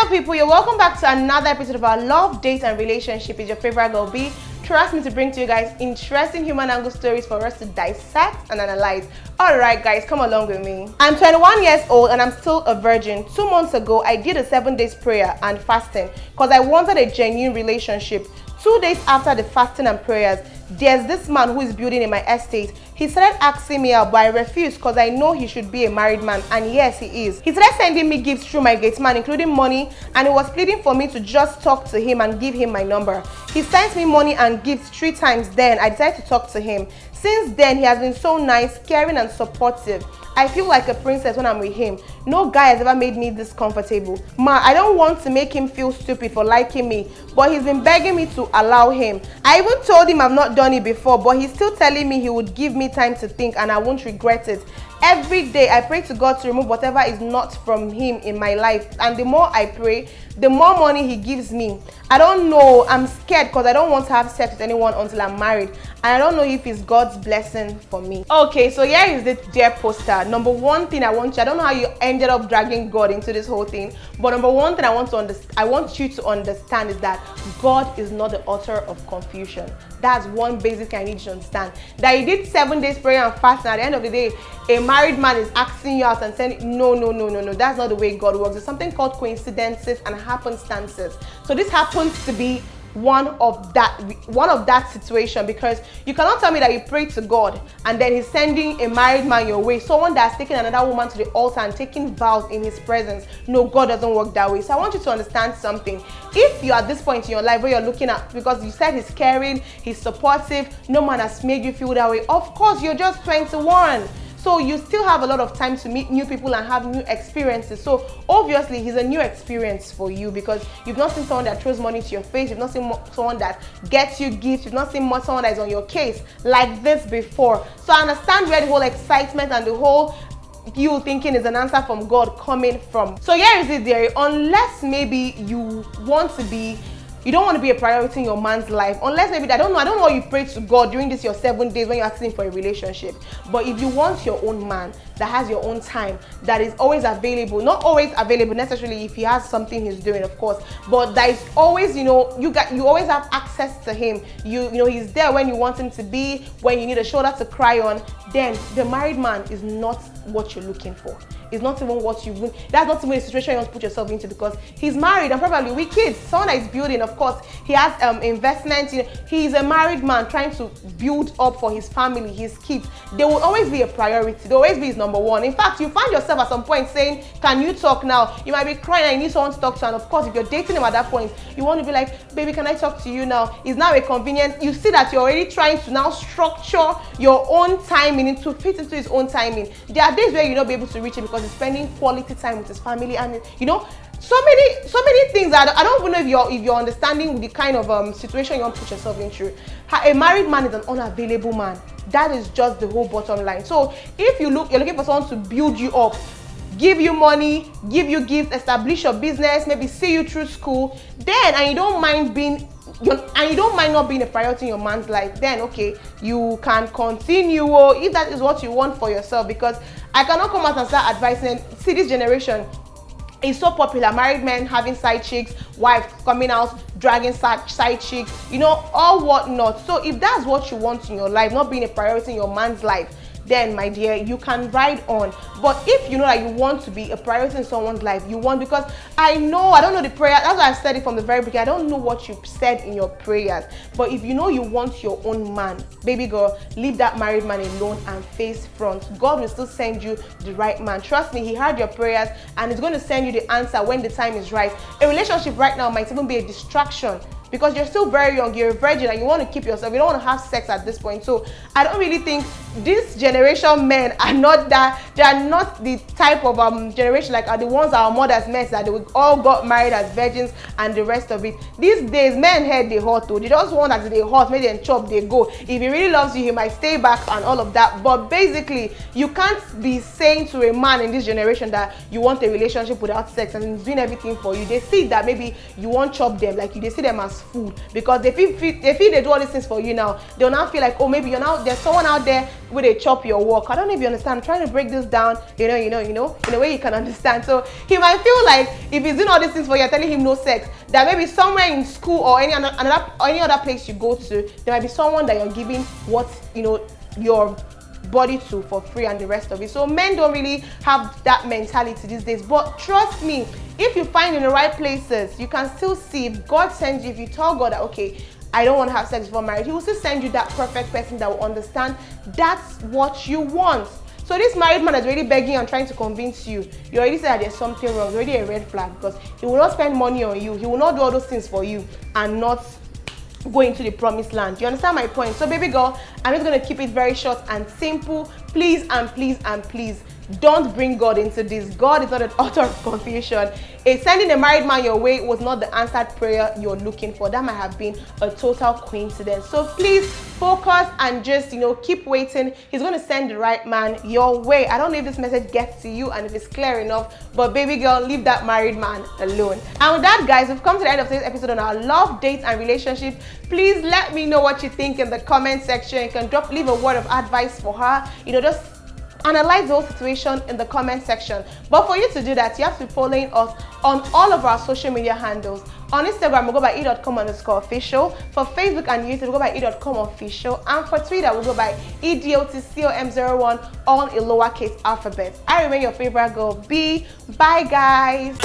Hello people, you're welcome back to another episode of our Love, Date and Relationship. It's your favorite girl B. Trust me to bring to you guys interesting human angle stories for us to dissect and analyze. Alright guys, come along with me. I'm 21 years old and I'm still a virgin. 2 months ago, I did a 7 days prayer and fasting because I wanted a genuine relationship. 2 days after the fasting and prayers, there's this man who is building in my estate. He started asking me out, but I refused because I know he should be a married man, and yes, he is. He started sending me gifts through my gate man, including money, and he was pleading for me to just talk to him and give him my number. He sent me money and gifts 3 times. Then I decided to talk to him. Since then, he has been so nice, caring, and supportive. I feel like a princess when I'm with him. No guy has ever made me this comfortable. I don't want to make him feel stupid for liking me, but he's been begging me to allow him. I even told him I've not done it before, but he's still telling me he would give me time to think and I won't regret it. Every day I pray to God to remove whatever is not from him in my life, and the more I pray, the more money he gives me. I don't know, I'm scared because I don't want to have sex with anyone until I'm married, and I don't know if it's God's blessing for me. Okay, so here is the dear poster. Number one thing I want you, I don't know how you ended up dragging God into this whole thing, but number one thing I want you to understand is that God is not the author of confusion. That's one basic thing I need you to understand. That you did 7 days prayer and fasting, at the end of the day, a married man is asking you out and saying, no. That's not the way God works. There's something called coincidences and happenstances. So this happens to be one of that situation, because you cannot tell me that you pray to God and then he's sending a married man your way, someone that's taking another woman to the altar and taking vows in his presence. No, God doesn't work that way. So I want you to understand something. If you're at this point in your life where you're looking at, because you said he's caring, he's supportive, no man has made you feel that way, of course you're just 21. So you still have a lot of time to meet new people and have new experiences. So obviously he's a new experience for you, because you've not seen someone that throws money to your face, you've not seen someone that gets you gifts, you've not seen someone that is on your case like this before. So I understand where the whole excitement and the whole you thinking is an answer from God coming from. So here is it there. Unless maybe you don't want to be a priority in your man's life, unless maybe, I don't know what you pray to God during this your 7 days when you're asking for a relationship. But if you want your own man that has your own time, that is always available, not always available necessarily if he has something he's doing, of course, but that is always, you always have access to him. He's there when you want him to be, when you need a shoulder to cry on. Then the married man is not what you're looking for. It's not even what you want. That's not even a situation you want to put yourself into, because he's married and probably with kids. Someone that is building, of course, he has investments. He's a married man trying to build up for his family, his kids. They will always be a priority. They will always be his number one. In fact, you find yourself at some point saying, "Can you talk now?" You might be crying and you need someone to talk to, and of course, if you're dating him at that point, you want to be like, "Baby, can I talk to you now?" It's now a convenience. You see that you're already trying to now structure your own timing to fit into his own timing. There are days where you'll not be able to reach him because he's spending quality time with his family, and so many things that I don't even know if you're understanding the kind of situation you want to put yourself into. A married man is an unavailable man. That is just the whole bottom line. So if you're looking for someone to build you up, give you money, give you gifts, establish your business, maybe see you through school, then and you don't mind not being a priority in your man's life, then okay, you can continue if that is what you want for yourself. Because I cannot come out and start advising. See, this generation is so popular, married men having side chicks, wives coming out dragging side chicks, all whatnot. So if that's what you want in your life, not being a priority in your man's life, then my dear, you can ride on. But if you know that you want to be a priority in someone's life, because I don't know the prayer, that's why I said it from the very beginning. I don't know what you said in your prayers, but if you know you want your own man, baby girl, leave that married man alone and face front. God will still send you the right man. Trust me, he heard your prayers and he's going to send you the answer when the time is right. A relationship right now might even be a distraction, because you're still very young, you're a virgin, and you want to keep yourself, you don't want to have sex at this point. So I don't really think this generation men are not they are not the type of generation like are the ones our mothers met, that they all got married as virgins and the rest of it. These days, men head they hot too. They just want that they hot, maybe they chop, they go. If he really loves you, he might stay back and all of that. But basically, you can't be saying to a man in this generation that you want a relationship without sex and he's doing everything for you. They see that maybe you won't chop them, like they see them as food, because they feel they do all these things for you now. They'll now feel like, oh, maybe there's someone out there where they chop your work. I don't know if you understand. I'm trying to break this down, in a way you can understand. So he might feel like if he's doing all these things for you, telling him no sex, that maybe somewhere in school or any other place you go to, there might be someone that you're giving what, your body to for free and the rest of it. So men don't really have that mentality these days. But trust me, if you find in the right places, you can still see if God sends you, if you tell God that, okay, I don't want to have sex before marriage, he will still send you that perfect person that will understand that's what you want. So this married man is already begging and trying to convince you. You already said that there's something wrong. It's already a red flag, because he will not spend money on you. He will not do all those things for you and not go into the promised land. You understand my point? So baby girl, I'm just going to keep it very short and simple. Please and please and please don't bring God into this. God is not an author of confusion. Sending a married man your way was not the answered prayer you're looking for. That might have been a total coincidence. So please focus and just, keep waiting. He's going to send the right man your way. I don't know if this message gets to you and if it's clear enough, but baby girl, leave that married man alone. And with that, guys, we've come to the end of today's episode on our love, dates, and relationship. Please let me know what you think in the comment section. You can leave a word of advice for her. Just analyze the whole situation in the comment section. But for you to do that, you have to be following us on all of our social media handles. On Instagram, we'll go by e.com_official. For Facebook and YouTube, we'll go by e.comofficial. And for Twitter, we'll go by edotcom01, all in lowercase alphabet. I remain your favorite girl, B. Bye, guys.